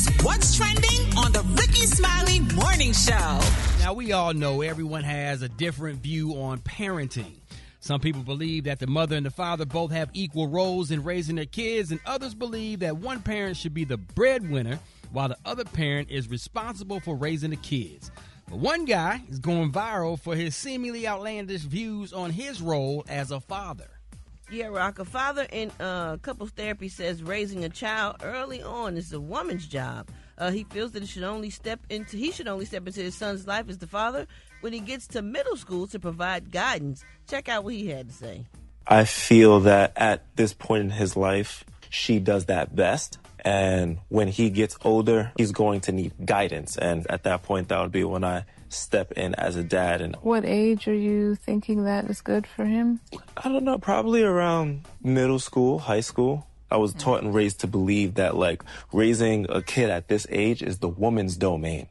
is What's Trending on the Rickey Smiley Morning Show. Now, we all know everyone has a different view on parenting. Some people believe that the mother and the father both have equal roles in raising their kids, and others believe that one parent should be the breadwinner while the other parent is responsible for raising the kids. But one guy is going viral for his seemingly outlandish views on his role as a father. Yeah, Rock, a father in couples therapy says raising a child early on is a woman's job. He feels that he should only step into his son's life as the father when he gets to middle school to provide guidance. Check out what he had to say. I feel that at this point in his life, she does that best. And when he gets older, he's going to need guidance. And at that point, that would be when I step in as a dad. And what age are you thinking that is good for him? I don't know, probably around middle school, high school. I was taught and raised to believe that, like, raising a kid at this age is the woman's domain.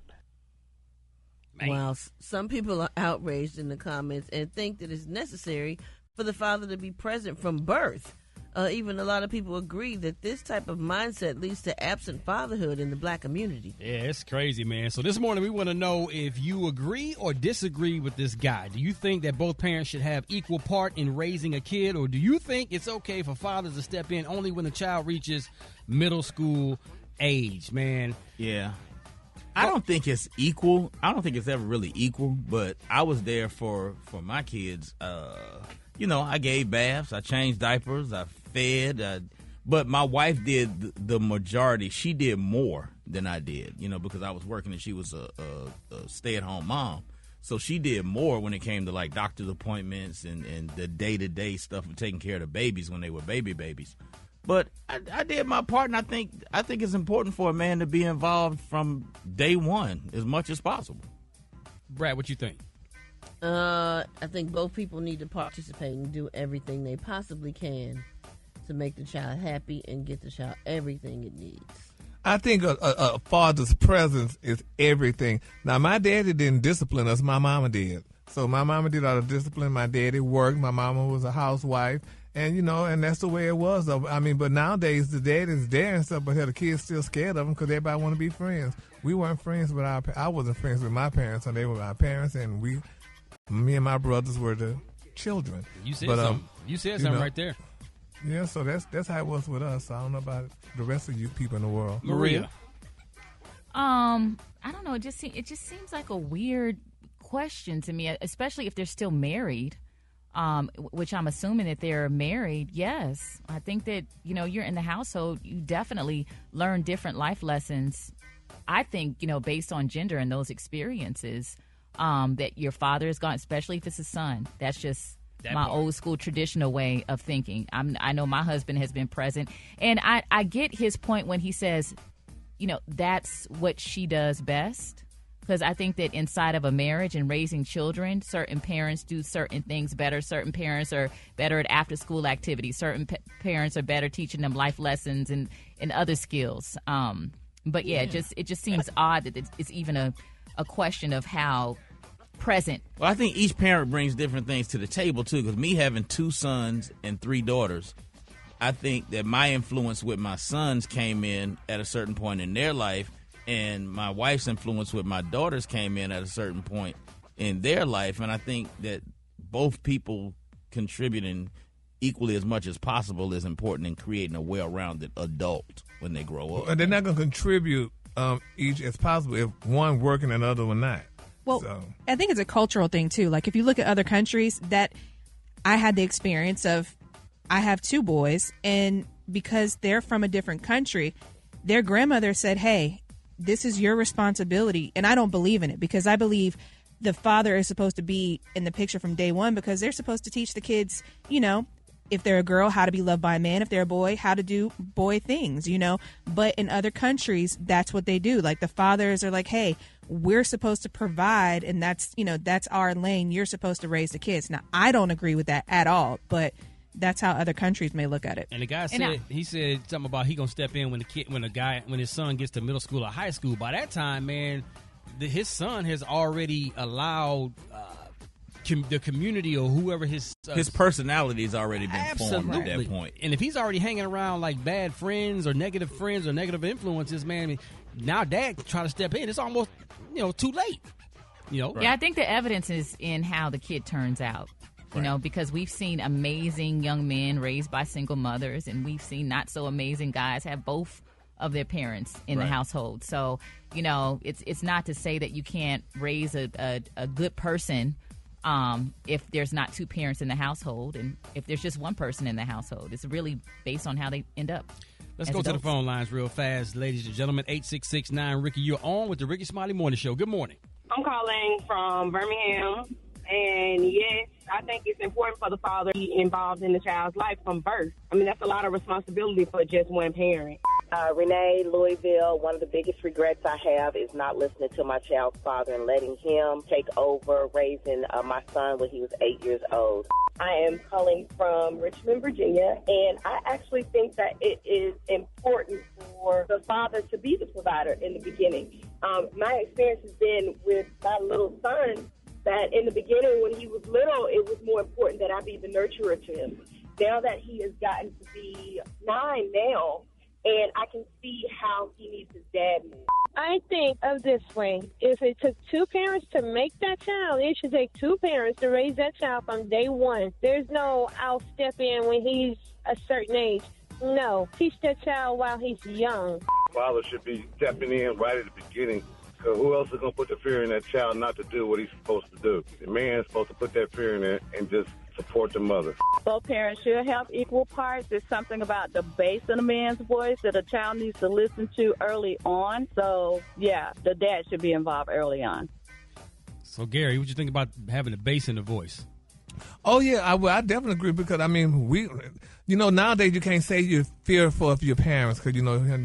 Well, some people are outraged in the comments and think that it's necessary for the father to be present from birth. Even a lot of people agree that this type of mindset leads to absent fatherhood in the black community. Yeah, it's crazy, man. So this morning we want to know if you agree or disagree with this guy. Do you think that both parents should have equal part in raising a kid, or do you think it's okay for fathers to step in only when the child reaches middle school age, man? Yeah. I don't think it's equal. I don't think it's ever really equal, but I was there for my kids. I gave baths, I changed diapers, I fed, but my wife did the majority. She did more than I did, because I was working and she was a stay-at-home mom. So she did more when it came to, like, doctor's appointments and the day-to-day stuff of taking care of the babies when they were babies. But I did my part, and I think it's important for a man to be involved from day one as much as possible. Brad, what you think? I think both people need to participate and do everything they possibly can to make the child happy and get the child everything it needs. I think a father's presence is everything. Now, my daddy didn't discipline us. My mama did. So my mama did all the discipline. My daddy worked. My mama was a housewife. And, and that's the way it was. I mean, but nowadays the dad is there and stuff, but the kids still scared of them because everybody want to be friends. We weren't friends with I wasn't friends with my parents, and they were my parents, and me and my brothers were the children. You said something. You said something right there. Yeah, so that's how it was with us. I don't know about the rest of you people in the world. Maria? I don't know. It just seems like a weird question to me, especially if they're still married, which I'm assuming that they're married. Yes. I think that, you're in the household, you definitely learn different life lessons, I think, based on gender and those experiences. That your father is gone, especially if it's a son. That's just my old school traditional way of thinking. I know my husband has been present, and I get his point when he says, that's what she does best. Because I think that inside of a marriage and raising children, certain parents do certain things better. Certain parents are better at after-school activities. Certain parents are better teaching them life lessons and other skills. But yeah, it just seems odd that it's even a question of how present. Well, I think each parent brings different things to the table, too, because me having 2 sons and 3 daughters, I think that my influence with my sons came in at a certain point in their life, and my wife's influence with my daughters came in at a certain point in their life, and I think that both people contributing equally as much as possible is important in creating a well-rounded adult when they grow up. And they're not going to contribute each as possible if one working and the other one not. Well, I think it's a cultural thing, too. Like, if you look at other countries, that I had the experience of, I have 2 boys, and because they're from a different country, their grandmother said, hey, this is your responsibility. And I don't believe in it, because I believe the father is supposed to be in the picture from day one, because they're supposed to teach the kids, if they're a girl, how to be loved by a man. If they're a boy, how to do boy things, But in other countries, that's what they do. Like, the fathers are like, hey, we're supposed to provide, and that's our lane. You're supposed to raise the kids. Now, I don't agree with that at all, but that's how other countries may look at it. And the guy said, he said something about he going to step in when his son gets to middle school or high school. By that time, man, his son has already allowed the community or whoever his personality has already been formed at that point. And if he's already hanging around like bad friends or negative influences, man, I mean, now dad try to step in. It's almost too late. Yeah, I think the evidence is in how the kid turns out. Because we've seen amazing young men raised by single mothers, and we've seen not so amazing guys have both of their parents in the household. So, it's not to say that you can't raise a good person if there's not two parents in the household, and if there's just one person in the household. It's really based on how they end up. Let's go to the phone lines real fast, ladies and gentlemen. 866-9-RICKY. You're on with the Rickey Smiley Morning Show. Good morning. I'm calling from Birmingham. And yes, I think it's important for the father to be involved in the child's life from birth. I mean, that's a lot of responsibility for just one parent. Renee, Louisville, one of the biggest regrets I have is not listening to my child's father and letting him take over raising my son when he was 8 years old. I am calling from Richmond, Virginia, and I actually think that it is important for the father to be the provider in the beginning. My experience has been with my little son that in the beginning when he was little, it was more important that I be the nurturer to him. Now that he has gotten to be 9 now, and I can see how he needs his dad more. I think of this way. If it took two parents to make that child, it should take two parents to raise that child from day one. There's no, I'll step in when he's a certain age. No, teach that child while he's young. Father should be stepping in right at the beginning. Because who else is going to put the fear in that child not to do what he's supposed to do? The man's supposed to put that fear in it and just support the mother. Both parents should have equal parts. There's something about the bass of the man's voice that a child needs to listen to early on. So, yeah, the dad should be involved early on. So, Gary, what you think about having the bass in the voice? Oh, yeah, I definitely agree because, I mean, nowadays you can't say you're fearful of your parents because,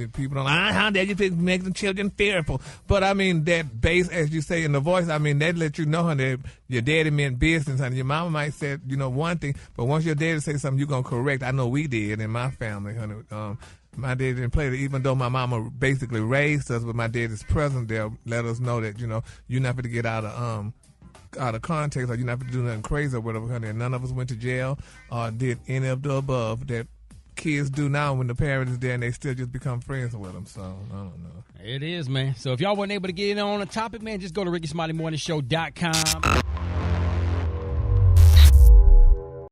people don't how dare you make the children fearful. But, I mean, that bass, as you say in the voice, I mean, that let you know, honey, that your daddy meant business, honey. Your mama might say, one thing, but once your daddy say something, you're going to correct. I know we did in my family, honey. My daddy didn't play it, even though my mama basically raised us, but my daddy's present there let us know that, you're not going to get out of context, or you're not going to do nothing crazy or whatever, honey. And none of us went to jail or did any of the above that kids do now when the parent is there and they still just become friends with them. So, I don't know. It is, man. So if y'all weren't able to get in on the topic, man, just go to RickySmileyMorningShow.com.